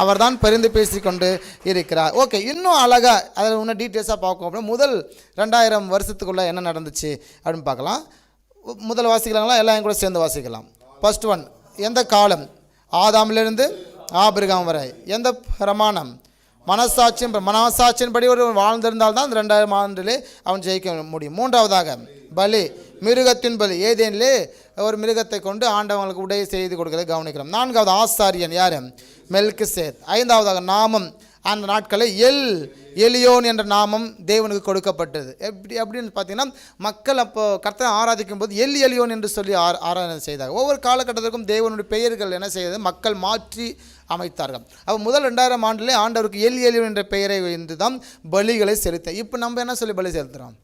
அவர் தான் பரிந்து பேசிக்கொண்டு இருக்கிறார். ஓகே, இன்னும் அழகாக அதில் இன்னும் டீட்டெயில்ஸாக பார்க்கும் அப்படின்னா முதல் 2000 வருஷத்துக்குள்ளே என்ன நடந்துச்சு அப்படின்னு பார்க்கலாம். முதல் வாசிக்கலாங்களா? எல்லாம் கூட சேர்ந்து வாசிக்கலாம். ஃபர்ஸ்ட் ஒன், எந்த காலம்? ஆதாமிலிருந்து ஆபிரகாம் வரை. எந்த பிரமாணம்? மனசாட்சியின்படி ஒரு வாழ்ந்திருந்தால்தான் அந்த 2000 ஆண்டிலே அவன் ஜெயிக்க முடியும். மூன்றாவதாக பலி, மிருகத்தின் பலி. ஏதேனிலே ஒரு மிருகத்தை கொண்டு ஆண்டவங்களுக்கு உடைய செய்து கொடுக்கிறதை கவனிக்கிறோம். நான்காவது ஆசாரியன் யார்? மெல்கிசேத். ஐந்தாவதாக நாமம். அந்த நாட்களில் எலியோன் என்ற நாமம் தேவனுக்கு கொடுக்கப்பட்டது. அப்படின்னு பார்த்தீங்கன்னா மக்கள் அப்போ கர்த்தரை ஆராதிக்கும் போது எலியோன் என்று சொல்லி ஆராதனை செய்தார்கள். ஒவ்வொரு காலகட்டத்திற்கும் தேவனுடைய பெயர்கள் என்ன செய்தது மக்கள் மாற்றி அமைத்தார்கள். அப்போ முதல் 2000 ஆண்டிலே ஆண்டவருக்கு எலியோன் என்ற பெயரை வைத்து தான் பலிகளை செலுத்த. இப்போ நம்ம என்ன சொல்லி பலி செலுத்துகிறோம்?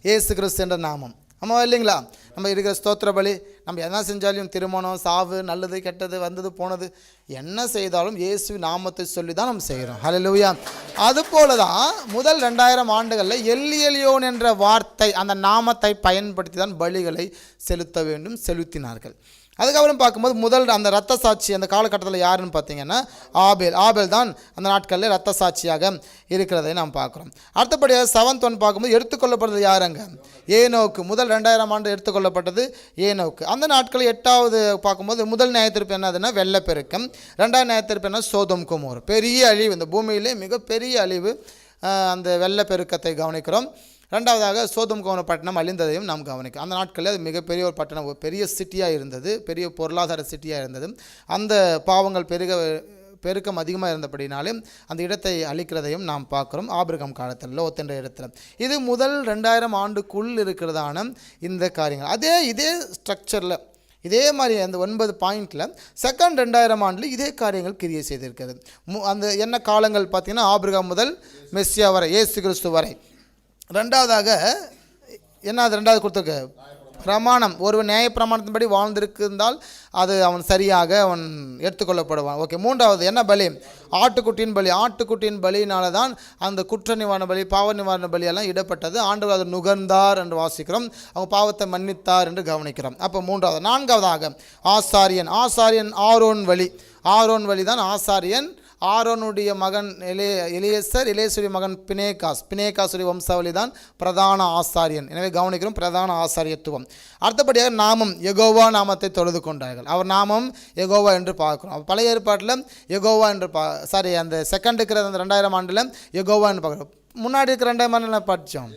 இயேசு கிறிஸ்து என்ற நாமம். ஆமாம் இல்லைங்களா? நம்ம இருக்கிற ஸ்தோத்திர பலி, நம்ம என்ன செஞ்சாலும் திருமணம், சாவு, நல்லது கெட்டது, வந்தது போனது என்ன செய்தாலும் இயேசு நாமத்தை சொல்லி தான் நம்ம செய்கிறோம். ஹல்லேலூயா. அதுபோல தான் முதல் 2000 ஆண்டுகளில் எலியோன் என்ற வார்த்தை, அந்த நாமத்தை பயன்படுத்தி தான் பலிகளை செலுத்த வேண்டும், செலுத்தினார்கள். அதுக்கப்புறம் பார்க்கும்போது முதல் அந்த இரத்த சாட்சி அந்த காலகட்டத்தில் யாருன்னு பார்த்தீங்கன்னா ஆபேல் தான் அந்த நாட்களில் இரத்த சாட்சியாக இருக்கிறதை நாம் பார்க்குறோம். அடுத்தபடியாக 7th ஒன் பார்க்கும்போது எடுத்துக்கொள்ளப்பட்டது யாருங்க? ஏனோக்கு. முதல் 2000 ஆண்டு எடுத்துக்கொள்ளப்பட்டது ஏனோக்கு. அந்த நாட்களில் 8வது பார்க்கும்போது முதல் நியாயத்தீர்ப்பு என்னதுன்னா வெள்ளப்பெருக்கம். 2வது நியாயத்தீர்ப்பு என்ன? சோதோம் கொமோர். பெரிய அழிவு, இந்த பூமியிலே மிகப்பெரிய அழிவு, அந்த வெள்ளப்பெருக்கத்தை கவனிக்கிறோம். 2வதாக சோதோம் கொமோர் பட்டணம் அழிந்ததையும் நாம் கவனிக்கிறோம். அந்த நாட்களில் அது மிகப்பெரிய ஒரு பட்டணம், ஒரு பெரிய சிட்டியாக இருந்தது, பெரிய பொருளாதார சிட்டியாக இருந்தது. அந்த பாவங்கள் பெருக்கம் அதிகமாக இருந்தபடினாலே அந்த இடத்தை அழிக்கிறதையும் நாம் பார்க்குறோம் ஆபிரகாம் காலத்தில், லோத் என்ற இடத்துல. இது முதல் 2000 ஆண்டுக்குள் இருக்கிறதான இந்த காரியங்கள். இதே ஸ்ட்ரக்சரில் இதே மாதிரி அந்த 9 பாயிண்டில் செகண்ட் 2000 ஆண்டில் இதே காரியங்கள் கிரியை செய்திருக்கிறது. அந்த என்ன காலங்கள் பார்த்தீங்கன்னா ஆபிரகாம் முதல் மெஸ்ஸியா வரை, இயேசு கிறிஸ்து வரை. 2வதாக என்ன? அது 2வது கொடுத்துருக்கு பிரமாணம். ஒரு நியாய பிரமாணத்தின்படி வாழ்ந்திருந்தால் அது அவன் சரியாக அவன் எடுத்துக்கொள்ளப்படுவான். ஓகே. 3வது என்ன? பலி, ஆட்டுக்குட்டியின் பலி. ஆட்டுக்குட்டியின் பலியினால தான் அந்த குற்ற நிவாரண பலி, பாவ நிவாரண பலியெல்லாம் இடப்பட்டது. ஆண்டவர் அதை நுகர்ந்தார் என்று வாசிக்கிறோம், அவங்க பாவத்தை மன்னித்தார் என்று கவனிக்கிறோம். அப்போ 3வது. 4வதாக ஆசாரியன். ஆரோன் வழி தான் ஆசாரியன். ஆரோனுடைய மகன் எலியேசருடைய மகன் பினேகாசுடைய வம்சாவளி தான் பிரதான ஆசாரியன். எனவே கவனிக்கிறோம் பிரதான ஆசாரியத்துவம். அடுத்தபடியாக நாமம், யெகோவா நாமத்தை தொழுது கொண்டார்கள். அவர் நாமம் யெகோவா என்று பார்க்கிறோம். பழைய ஏற்பாட்டில் யெகோவா என்று அந்த செகண்ட் இருக்கிற அந்த 2000 ஆண்டில் யெகோவா என்று பார்க்குறோம். முன்னாடி இருக்கிற 2000 ஆண்டில் படித்தோம்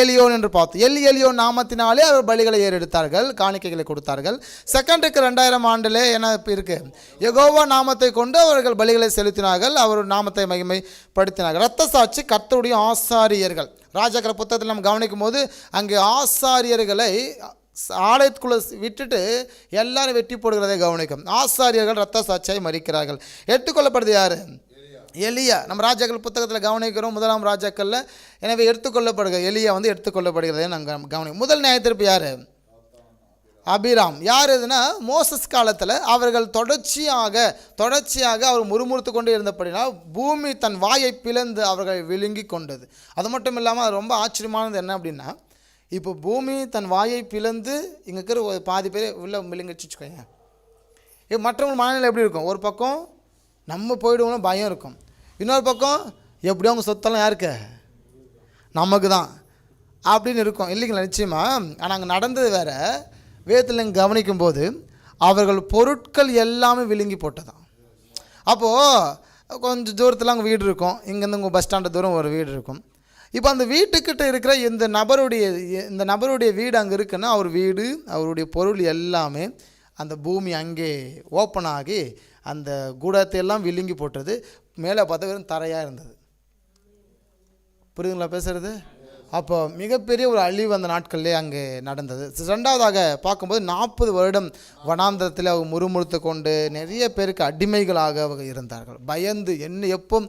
எலியோன் என்று பார்த்தோம். எலியோன் நாமத்தினாலே அவர் பலிகளை ஏறெடுத்தார்கள், காணிக்கைகளை கொடுத்தார்கள். செகண்ட் இருக்கிற 2000 ஆண்டிலே என்ன இருக்கு? யெகோவா நாமத்தை கொண்டு அவர்கள் பலிகளை செலுத்தினார்கள், அவர் நாமத்தை மகிமைப்படுத்தினார்கள். இரத்த சாட்சி, கர்த்தருடைய ஆசாரியர்கள். ராஜாக்கள் புத்தகத்தில் நம்ம கவனிக்கும் போது அங்கே ஆசாரியர்களை ஆலயத்துக்குள்ளே விட்டுட்டு எல்லாரும் வெட்டி போடுகிறதை கவனிக்கும். ஆசாரியர்கள் இரத்த சாட்சியை மறிக்கிறார்கள். எடுத்துக்கொள்ளப்படுது யார்? எலியா. நம்ம ராஜாக்கள் புத்தகத்தில் கவனிக்கிறோம் 1ஆம் ராஜாக்களில். எனவே எலியா எடுத்துக்கொள்ளப்படுகிறதை நாங்கள் கவனிக்கிறோம். முதல் நியாயத்தீர்ப்பு யார்? அபிராம். யார் இதுனா மோசஸ் காலத்தில் அவர்கள் தொடர்ச்சியாக அவர் முறுமுறுத்து கொண்டு இருந்தபடினா பூமி தன் வாயை பிளந்து அவர்கள் விழுங்கி கொண்டது. அது மட்டும் இல்லாமல் அது ரொம்ப ஆச்சரியமானது என்ன அப்படின்னா, இப்போ பூமி தன் வாயை பிளந்து இங்கே இருக்கிற பாதி பேர் உள்ள விழுங்கிச்சு வச்சுக்கோங்க. மற்றவங்க மனநிலை எப்படி இருக்கும்? ஒரு பக்கம் நம்ம போய்டுவோம்னு பயம் இருக்கும், இன்னொரு பக்கம் எப்படியோ அவங்க சொத்தெல்லாம் யாருக்கு? நமக்கு தான் அப்படின்னு இருக்கும் இல்லைங்களா? நிச்சயமாக. ஆனால் அங்கே நடந்தது வேறு. வேதத்தில் இங்கே கவனிக்கும்போது அவர்கள் பொருட்கள் எல்லாமே விழுங்கி போட்டதான். அப்போது கொஞ்சம் தூரத்தில் அங்கே வீடு இருக்கும், இங்கேருந்து உங்கள் பஸ் ஸ்டாண்டு தூரம் ஒரு வீடு இருக்கும். இப்போ அந்த வீட்டுக்கிட்ட இருக்கிற இந்த நபருடைய வீடு அங்கே இருக்குன்னா அவர் வீடு, அவருடைய பொருள் எல்லாமே அந்த பூமி அங்கே ஓப்பன் ஆகி அந்த கூடத்தை எல்லாம் விழுங்கி போட்டது. மேலே பார்த்தா வெறும் தரையாக இருந்தது. புரியுதுங்களா பேசுகிறது? அப்போ மிகப்பெரிய ஒரு அழிவு அந்த நாட்கள்லேயே அங்கே நடந்தது. 2வதாக பார்க்கும்போது 40 வருடம் வனாந்தரத்தில் அவங்க முறுமுறுத்து கொண்டு நிறைய பேருக்கு அடிமைகளாக அவங்க இருந்தார்கள். பயந்து எப்போ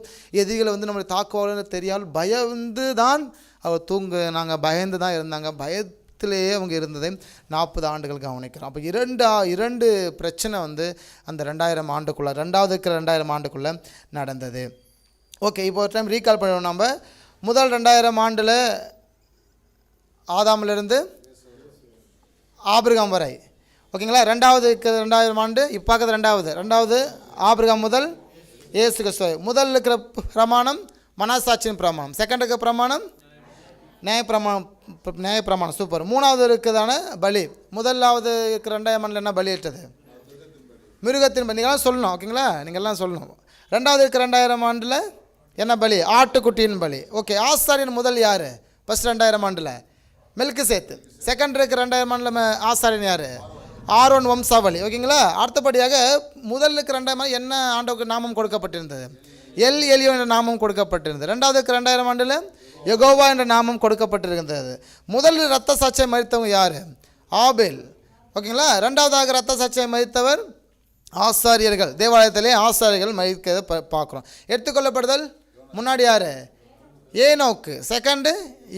எதிரிகளை நம்மளை தாக்குவாங்கன்னு தெரியாமல் பயந்து தான் அவர் நாங்கள் பயந்து தான் இருந்தாங்க. பயத்திலேயே அவங்க இருந்ததை 40 ஆண்டுகள் கவனிக்கிறோம். அப்போ இரண்டு பிரச்சனை அந்த 2000 ஆண்டுக்குள்ளே, 2000 ஆண்டுக்குள்ளே நடந்தது. ஓகே, இப்போ ஒரு டைம் ரீகால் பண்ணுவோம். நம்ம முதல் 2000 ஆண்டில் ஆதாமிலிருந்து ஆபிரகாம் வரை, ஓகேங்களா? 2000 ஆண்டு இப்போ பார்க்குறது 2வது ஆபிரகாம் முதல் இயேசு கிறிஸ்துவை. முதல் இருக்கிற பிரமாணம் மனசாட்சியின் பிரமாணம். செகண்ட் இருக்கிற பிரமாணம் நியாயப்பிரமாணம். சூப்பர். மூணாவது இருக்கிறதான பலி. முதலாவது இருக்கிற 2ஆம் ஆண்டில் என்ன பலி இட்டது? மிருகத்தின் பலி. நீங்களாம் சொல்லணும், ஓகேங்களா? நீங்கள்லாம் சொல்லணும். ரெண்டாவது இருக்கிற 2000ஆம் ஆண்டில் என்ன பலி? ஆட்டுக்குட்டியின் பலி. ஓகே. ஆசாரியன் முதல் யார்? ஃபஸ்ட் 2000ஆம் ஆண்டில் மெல்கிசேத்து. செகண்ட் இருக்கிற 2000ஆம் ஆண்டில் ஆசாரியன் யார்? ஆரோன் வம்சாவளி. ஓகேங்களா? அடுத்தபடியாக முதல் இருக்கிற 2ஆம் ஆண்டு என்ன ஆண்டவுக்கு நாமம் கொடுக்கப்பட்டிருந்தது? எல் எலியோ என்ற நாமம் கொடுக்கப்பட்டிருந்தது. ரெண்டாவது இருக்கிற 2000ஆம் ஆண்டில் யெகோவா என்ற நாமம் கொடுக்கப்பட்டிருக்கின்றது. முதல் இரத்த சாட்சியை மறித்தவங்க யார்? ஆபேல். ஓகேங்களா? ரெண்டாவதாக இரத்த சாட்சியை மறித்தவர் ஆசாரியர்கள். தேவாலயத்திலே ஆசாரியர்கள் மறிக்கிறத பார்க்குறோம். எடுத்துக்கொள்ளப்படுதல் முன்னாடி யார்? ஏனோக்கு. செகண்டு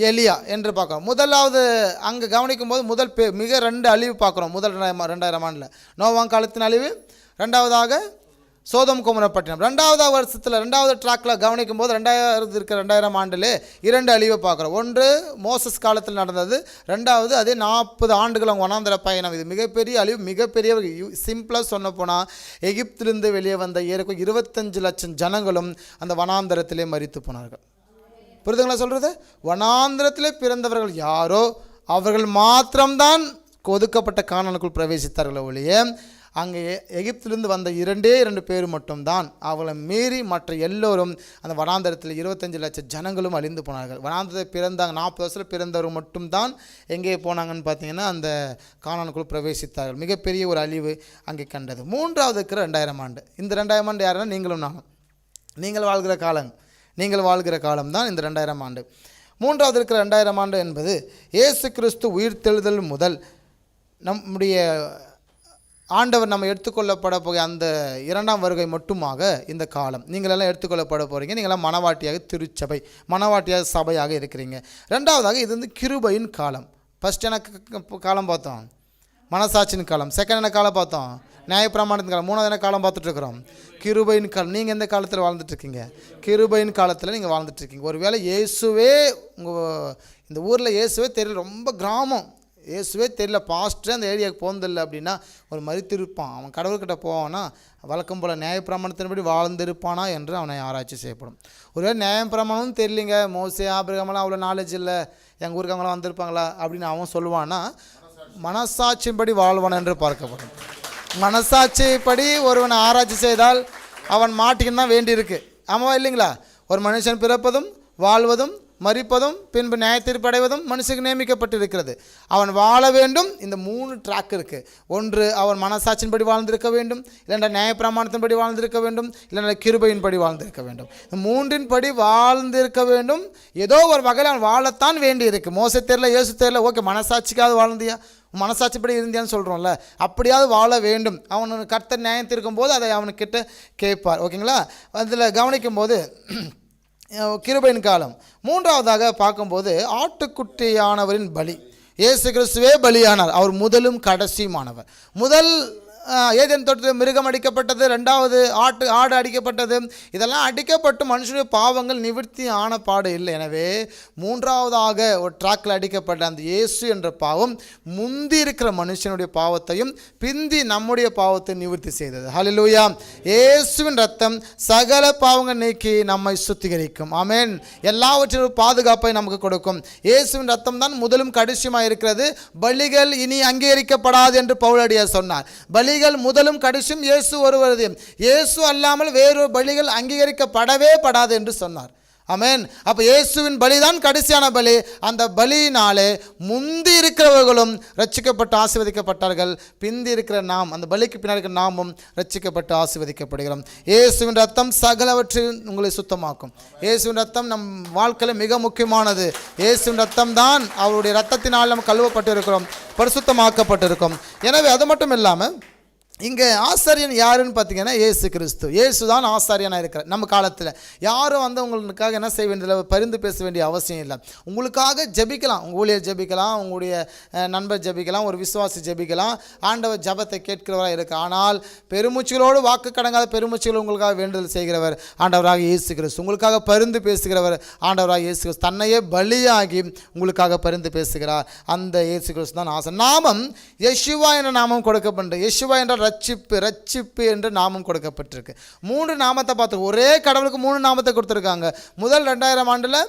எலியா என்று பார்க்குறோம். முதலாவது அங்கே கவனிக்கும் போது முதல் மிக 2 அழிவு பார்க்குறோம். முதல் 2000ஆம் ஆண்டில் நோவாங் காலத்தின் அழிவு. ரெண்டாவதாக சோதம் குமர பட்டினம். ரெண்டாவது வருஷத்தில் 2வது ட்ராக்கில் கவனிக்கும் போது 2000ஆம் ஆண்டில் 2 அழிவை பார்க்குறோம். ஒன்று மோசஸ் காலத்தில் நடந்தது. ரெண்டாவது அதே 40 ஆண்டுகள் அவங்க வனாந்தர பயணம். இது மிகப்பெரிய அழிவு. மிகப்பெரிய சிம்பிளாக சொன்ன போனால் எகிப்திலிருந்து வெளியே வந்த ஏறக்குறைய 25 லட்சம் ஜனங்களும் அந்த வனாந்தரத்திலே மரித்து போனார்கள். புரிதுங்களா சொல்கிறது? வனாந்திரத்திலே பிறந்தவர்கள் யாரோ அவர்கள் மாத்திரம்தான் ஒதுக்கப்பட்ட கானானுக்குள் பிரவேசித்தார்கள் ஒழிய அங்கே எகிப்திலிருந்து வந்த 2 பேர் மட்டும்தான். அவளை மீறி மற்ற எல்லோரும் அந்த வனாந்தரத்தில் 25 லட்சம் ஜனங்களும் அழிந்து போனார்கள். வனாந்தரத்தில் பிறந்தாங்க. 40 வருஷத்தில் பிறந்தவர் மட்டும்தான் எங்கே போனாங்கன்னு பார்த்தீங்கன்னா அந்த கானானுக்குள் பிரவேசித்தார்கள். மிகப்பெரிய ஒரு அழிவு அங்கே கண்டது. மூன்றாவது இருக்கிற 2000ஆம் ஆண்டு. இந்த 2000ஆம் ஆண்டு யாருன்னா நீங்களும் நானும். நீங்கள் வாழ்கிற காலம்தான் இந்த 2000ஆம் ஆண்டு. மூன்றாவது இருக்கிற 2000ஆம் ஆண்டு என்பது இயேசு கிறிஸ்து உயிர்த்தெழுதல் முதல் நம்முடைய ஆண்டவர் நம்ம எடுத்துக்கொள்ளப்பட போகிற அந்த 2ஆம் வருகை மட்டுமாக இந்த காலம். நீங்களெல்லாம் எடுத்துக்கொள்ளப்பட போகிறீங்க. நீங்களாம் மனவாட்டியாக திருச்சபை, மனவாட்டியாக சபையாக இருக்கிறீங்க. ரெண்டாவதாக இது வந்து கிருபையின் காலம். ஃபஸ்ட் என்ன காலம் பார்த்தோம்? மனசாட்சியின் காலம். செகண்ட் என்ன காலம் பார்த்தோம்? நியாயப்பிரமாணத்தின் காலம். மூணாவது என்ன காலம் பார்த்துட்ருக்குறோம்? கிருபையின் காலம். நீங்கள் எந்த காலத்தில் வாழ்ந்துட்டுருக்கீங்க? கிருபையின் காலத்தில் நீங்கள் வாழ்ந்துட்டுருக்கீங்க. ஒருவேளை இயேசுவே இந்த ஊரில் இயேசுவே தெரியல, ரொம்ப கிராமம், இயேசுவே தெரியல, பாஸ்டர் அந்த ஏரியாவுக்கு போனதில்லை அப்படின்னா ஒரு மரித்திருப்பான். அவன் கடவுள்கிட்ட போவானா வழக்கம் போல் நியாயப்பிரமாணத்தின்படி வாழ்ந்திருப்பானா என்று அவனை ஆராய்ச்சி செய்யப்படும். ஒருவேளை நியாயப்பிரமாணமும் தெரியலிங்க, மோசே ஆபிரகாமெல்லாம் அவ்வளோ நாலேஜ் இல்லை, எங்கள் ஊருக்கு அவங்களாம் வந்திருப்பாங்களா அப்படின்னு அவன் சொல்லுவான்னா மனசாட்சியின்படி வாழ்வான் என்று பார்க்கப்படும். மனசாட்சிப்படி ஒருவனை ஆராய்ச்சி செய்தால் அவன் மாட்டிக்கின்னு தான் வேண்டியிருக்கு. ஆமாவா இல்லைங்களா? ஒரு மனுஷன் பிறப்பதும் வாழ்வதும் மரிப்பதும் பின்பு நியாயத்தீர்ப்பு அடைவதும் மனுஷனுக்கு நியமிக்கப்பட்டிருக்கிறது. அவன் வாழ வேண்டும். இந்த 3 ட்ராக் இருக்குது. ஒன்று அவன் மனசாட்சியின்படி வாழ்ந்திருக்க வேண்டும், இல்லைன்னா நியாயப்பிரமாணத்தின்படி வாழ்ந்திருக்க வேண்டும், இல்லைன்னா கிருபையின்படி வாழ்ந்திருக்க வேண்டும். இந்த 3இன் படி வாழ்ந்திருக்க வேண்டும். ஏதோ ஒரு வகையில் அவன் வாழத்தான் வேண்டி இருக்குது. மோசே தெரியல, இயேசு தெரியல, ஓகே மனசாட்சிக்காவது வாழ்ந்தியா, மனசாட்சிப்படி இருந்தியான்னு சொல்கிறோம்ல, அப்படியாவது வாழ வேண்டும். அவனு கர்த்தர் நியாயம் தீர்க்கும் போது அதை அவனுக்கிட்ட கேட்பார். ஓகேங்களா? அதில் கவனிக்கும் போது கிருபையின் காலம். மூன்றாவதாக பார்க்கும்போது ஆட்டுக்குட்டியானவரின் பலி. இயேசு கிறிஸ்துவே பலியானார். அவர் முதலும் கடைசியுமானவர். முதல் ஏதேன் தோட்டத்தில் மிருகம் அடிக்கப்பட்டது, ரெண்டாவது ஆடு அடிக்கப்பட்டது. இதெல்லாம் அடிக்கப்பட்டு மனுஷனுடைய பாவங்கள் நிவர்த்தி ஆன பாடு இல்லை. எனவே மூன்றாவதாக ஒரு ட்ராக்கில் அடிக்கப்பட்ட அந்த இயேசு என்ற பாவம் முந்தி இருக்கிற மனுஷனுடைய பாவத்தையும் பிந்தி நம்முடைய பாவத்தை நிவர்த்தி செய்தது. ஹல்லேலூயா! இயேசுவின் ரத்தம் சகல பாவங்கள் நீக்கி நம்மை சுத்திகரிக்கும். ஆமென். எல்லாவற்றிலும் பாதுகாப்பை நமக்கு கொடுக்கும். இயேசுவின் ரத்தம் தான் முதலும் கடைசியுமாக இருக்கிறது. பலிகள் இனி அங்கீகரிக்கப்படாது என்று பவுலடியார் சொன்னார். பலிகள் முதலும் கடைசியும் இயேசு ஒருவரது. இயேசு அல்லாமல் வேறொரு பலிகள் அங்கீகரிக்கப்படவே படாது என்று சொன்னார். ஆமென். அப்போ இயேசுவின் பலிதான் கடைசியான பலி. அந்த பலியினாலே முந்தி இருக்கிறவர்களும் ரட்சிக்கப்பட்டு ஆசீர்வதிக்கப்பட்டார்கள். பிந்தி இருக்கிற நாம், அந்த பலிக்கு பின்னாடி இருக்கிற நாமும் ரட்சிக்கப்பட்டு ஆசீர்வதிக்கப்படுகிறோம். இயேசுவின் ரத்தம் சகலவற்றையும் உங்களை சுத்தமாக்கும். இயேசுவின் ரத்தம் நம் வாழ்க்கையில் மிக முக்கியமானது. இயேசுவின் ரத்தம் தான், அவருடைய ரத்தத்தினால் நம்ம கழுவப்பட்டு இருக்கிறோம், பரிசுத்தமாக்கப்பட்டிருக்கோம். எனவே அது மட்டும் இல்லாமல் இங்கே ஆசாரியன் யாருன்னு பார்த்தீங்கன்னா இயேசு கிறிஸ்து. இயேசு தான் ஆசாரியனாக இருக்கிறார். நம்ம காலத்தில் யாரும் வந்து உங்களுக்காக என்ன செய்ய வேண்டியதில்லை, பரிந்து பேச வேண்டிய அவசியம் இல்லை. உங்களுக்காக ஜெபிக்கலாம், உங்கள் ஊழியர் ஜெபிக்கலாம், உங்களுடைய நண்பர் ஜெபிக்கலாம், ஒரு விசுவாசி ஜெபிக்கலாம். ஆண்டவர் ஜெபத்தை கேட்கிறவராக இருக்குது. ஆனால் பெருமூச்சுகளோடு வாக்கு கடங்காத பெருமூச்சுகள் உங்களுக்காக வேண்டுதல் செய்கிறவர் ஆண்டவராக இயேசு கிறிஸ்து. உங்களுக்காக பரிந்து பேசுகிறவர் ஆண்டவராக இயேசு கிறிஸ்து. தன்னையே பலியாகி உங்களுக்காக பரிந்து பேசுகிறார். அந்த இயேசு கிறிஸ்து தான் ஆசை. நாமம் யெஷுவா என்ற நாமம் கொடுக்கப்பட்டு, யெஷுவா என்ற ரட்சிப்பு, ரட்சிப்பு என்று நாமம் கொடுக்கப்பட்டிருக்கு. 3 நாமத்தை பார்த்து, ஒரே கடவுளுக்கு 3 நாமத்தை கொடுத்துருக்காங்க. முதல் 2000 ஆண்டில்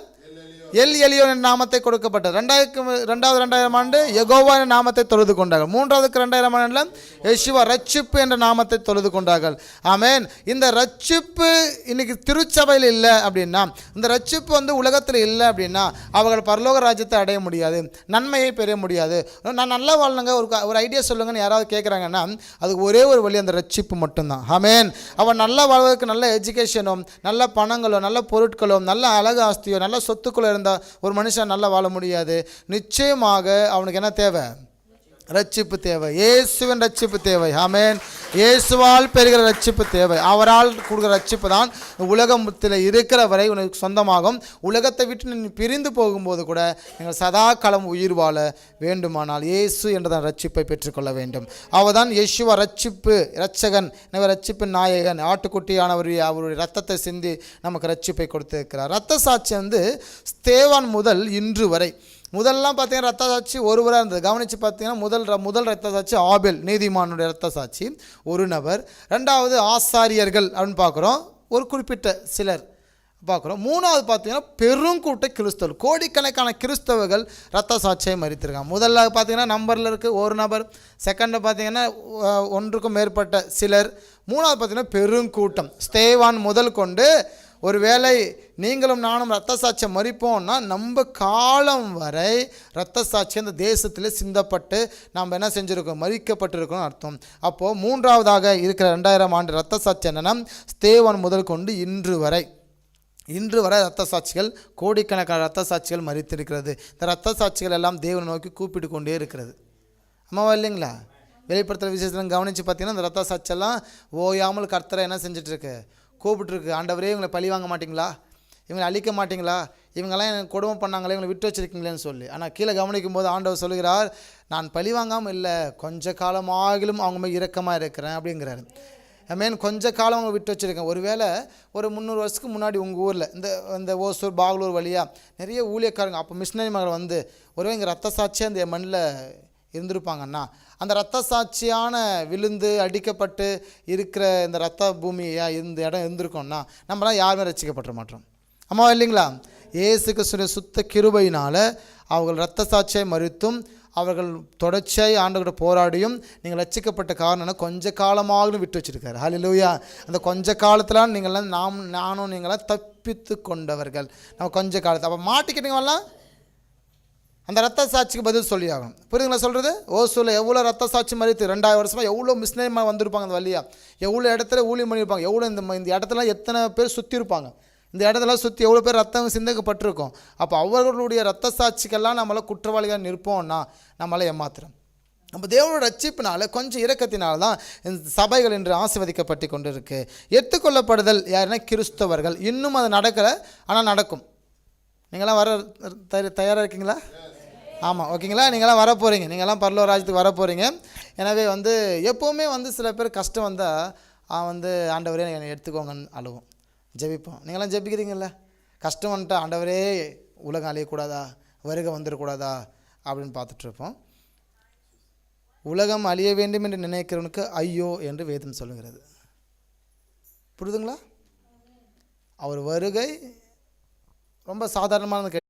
எல் எலியோன் என்ற நாமத்தை கொடுக்கப்பட்டது. 2000 ஆண்டு யெகோவா என்ற நாமத்தை தொழுது கொண்டார்கள். 2000 ஆண்டில் யெஷுவா ரட்சிப்பு என்ற நாமத்தை தொழுது கொண்டார்கள். ஆமென். இந்த ரட்சிப்பு இன்னைக்கு திருச்சபையில் இல்லை அப்படின்னா, இந்த ரட்சிப்பு உலகத்தில் இல்லை அப்படின்னா அவர்கள் பரலோக ராஜ்யத்தை அடைய முடியாது, நன்மையை பெற முடியாது. நான் நல்லா வாழணுங்க, ஒரு ஐடியா சொல்லுங்கன்னு யாராவது கேட்குறாங்கன்னா அதுக்கு ஒரே ஒரு வழி, அந்த ரட்சிப்பு மட்டும்தான். ஆமென். அவன் நல்லா வாழ்வதற்கு நல்ல எஜுகேஷனோ, நல்ல பணங்களோ, நல்ல பொருட்களோ, நல்ல அழகு ஆஸ்தியோ, நல்ல சொத்துக்களோ இருந்தால் ஒரு மனுஷன் நல்லா வாழ முடியாது. நிச்சயமாக அவனுக்கு என்ன தேவை? ரட்சிப்பு தேவை. இயேசுவின் ரட்சிப்பு தேவை. ஆமென். இயேசுவால் பெறுகிற ரட்சிப்பு தேவை. அவரால் கொடுக்குற ரட்சிப்பு தான் உலகத்தில் இருக்கிற வரை உனக்கு சொந்தமாகும். உலகத்தை விட்டு நீ பிரிந்து போகும்போது கூட நீங்கள் சதா காலம் உயிர் வாழ வேண்டுமானால் இயேசு என்றதான் ரட்சிப்பை பெற்றுக்கொள்ள வேண்டும். அவர்தான் யெஷுவா ரட்சிப்பு, இரட்சகன், ரட்சிப்பின் நாயகன். ஆட்டுக்குட்டியானவருடைய அவருடைய ரத்தத்தை சிந்தி நமக்கு ரட்சிப்பை கொடுத்திருக்கிறார். ரத்த சாட்சி ஸ்தேவான் முதல் இன்று வரை, முதல்லாம் பார்த்தீங்கன்னா ரத்த சாட்சி ஒருவராக இருந்தது. கவனித்து பார்த்தீங்கன்னா முதல் ரத்த சாட்சி ஆபேல், நீதிமானுடைய ரத்த சாட்சி ஒரு நபர். ரெண்டாவது ஆசாரியர்கள் அப்படின்னு பார்க்குறோம், ஒரு குறிப்பிட்ட சிலர் பார்க்குறோம். மூணாவது பார்த்தீங்கன்னா பெருங்கூட்ட கிறிஸ்தவர்கள், கோடிக்கணக்கான கிறிஸ்தவர்கள் ரத்த சாட்சியை மறித்திருக்காங்க. முதல்ல பார்த்தீங்கன்னா நம்பரில் இருக்குது ஒரு நபர், செகண்டில் பார்த்தீங்கன்னா ஒன்றுக்கும் மேற்பட்ட சிலர், மூணாவது பார்த்தீங்கன்னா பெருங்கூட்டம். ஸ்தேவான் முதல் கொண்டு ஒருவேளை நீங்களும் நானும் இரத்த சாட்சியை மறிப்போம்னா நம்ம காலம் வரை இரத்த சாட்சி அந்த தேசத்தில் சிந்தப்பட்டு நாம் என்ன செஞ்சுருக்கோம்? மறிக்கப்பட்டிருக்கோம் அர்த்தம். அப்போது மூன்றாவதாக இருக்கிற 2000 ஆண்டு இரத்த சாட்சி என்னென்னா, ஸ்தேவான் முதல் கொண்டு இன்று வரை இரத்த சாட்சிகள், கோடிக்கணக்கான இரத்த சாட்சிகள் மறித்திருக்கிறது. இந்த இரத்த சாட்சிகள் எல்லாம் தேவனை நோக்கி கூப்பிட்டு கொண்டே இருக்கிறது. ஆமாவா இல்லைங்களா? வெளிப்படுத்துகிற விசேஷத்தில் கவனித்து பார்த்தீங்கன்னா இந்த இரத்த சாட்சியெல்லாம் ஓயாமல் கர்த்தரை என்ன செஞ்சிட்ருக்கு? கூப்பிட்டுருக்கு. ஆண்டவரே இவங்களை பழி வாங்க மாட்டிங்களா? இவங்களை அழிக்க மாட்டிங்களா? இவங்கெல்லாம் எனக்கு கொடுமை பண்ணாங்களே, இவங்களை விட்டு வச்சுருக்கீங்களேன்னு சொல்லி. ஆனால் கீழே கவனிக்கும் போது ஆண்டவர் சொல்கிறார், நான் பழி வாங்காமல் இல்லை, கொஞ்ச காலமாகிலும் அவங்க மேல் இரக்கமாக இருக்கிறேன் அப்படிங்கிறாரு. கொஞ்ச காலம் அவங்க விட்டு வச்சுருக்கேன். ஒருவேளை ஒரு 300 வருஷத்துக்கு முன்னாடி உங்கள் ஊரில் இந்த ஓசூர் பாகலூர் வழியாக நிறைய ஊழியக்காரங்க, அப்போ மிஷினரி மகள் ஒருவே இங்கே ரத்த சாட்சியாக அந்த மண்ணில் இருந்திருப்பாங்கன்னா, அந்த இரத்த சாட்சியான விழுந்து அடிக்கப்பட்டு இருக்கிற இந்த இரத்த பூமியாக இந்த இடம் இருந்திருக்கோம்னா நம்மளாம் யாருமே ரட்சிக்கப்பட மாட்டோம். ஆமாவா இல்லைங்களா? இயேசு கிறிஸ்துவின் சுத்த கிருபையினால் அவர்கள் இரத்த சாட்சியை மறித்தும் அவர்கள் தொடர்ச்சியாய் ஆண்டவர்கிட்ட போராடியும் நீங்கள் ரட்சிக்கப்பட்ட காரணம் கொஞ்ச காலமாக விட்டு வச்சுருக்காரு. ஹல்லேலூயா. அந்த கொஞ்ச காலத்தில் நீங்களாம் நானும் நீங்களாம் தப்பித்து கொண்டவர்கள். நம்ம கொஞ்ச காலத்தை அப்போ மாட்டிக்கிட்டீங்கலாம் அந்த ரத்த சாட்சிக்கு பதில் சொல்லி ஆகணும். புரியுதுங்களா சொல்கிறது? ஓசூரில் எவ்வளோ ரத்த சாட்சி மறித்து 2000 வருஷமாக எவ்வளோ மிஷினரிமாக வந்திருப்பாங்க. அந்த வழியாக எவ்வளோ இடத்துல ஊழியம் பண்ணியிருப்பாங்க. எவ்வளோ இந்த இடத்துல எத்தனை பேர் சுற்றி இருப்பாங்க. இந்த இடத்துல சுற்றி எவ்வளோ பேர் ரத்தம் சிந்தக்கப்பட்டிருக்கோம். அப்போ அவர்களுடைய ரத்த சாட்சிக்கெல்லாம் நம்மளை குற்றவாளியாக நிற்போம்னா நம்மளை ஏமாத்துறோம். நம்ம தேவனோட ரட்சிப்பினால கொஞ்சம் இரக்கத்தினால தான் இந்த சபைகள் என்று ஆசீர்வதிக்கப்பட்டு கொண்டு இருக்குது. எடுத்துக்கொள்ளப்படுதல் யாருன்னா கிறிஸ்தவர்கள். இன்னும் அது நடக்கலை, ஆனால் நடக்கும். நீங்களாம் வர தயாராக இருக்கீங்களா? ஆமாம், ஓகேங்களா? நீங்களாம் வர போகிறீங்க, நீங்களாம் பரலோக ராஜ்யத்துக்கு வர போகிறீங்க. எனவே எப்போவுமே சில பேர் கஷ்டம் வந்தால் ஆண்டவரே என்னை எடுத்துக்கோங்கன்னு அழுவோம், ஜெபிப்போம். நீங்களாம் ஜெபிக்கிறீங்கள? கஷ்டம் வந்துட்டா ஆண்டவரே உலகம் அழியக்கூடாதா, வருகை வந்துடக்கூடாதா அப்படின்னு பார்த்துட்ருப்போம். உலகம் அழிய வேண்டும் என்று நினைக்கிறவனுக்கு ஐயோ என்று வேதம் சொல்லுகிறது. புரியுதுங்களா? அவர் வருகை ரொம்ப சாதாரணமானது.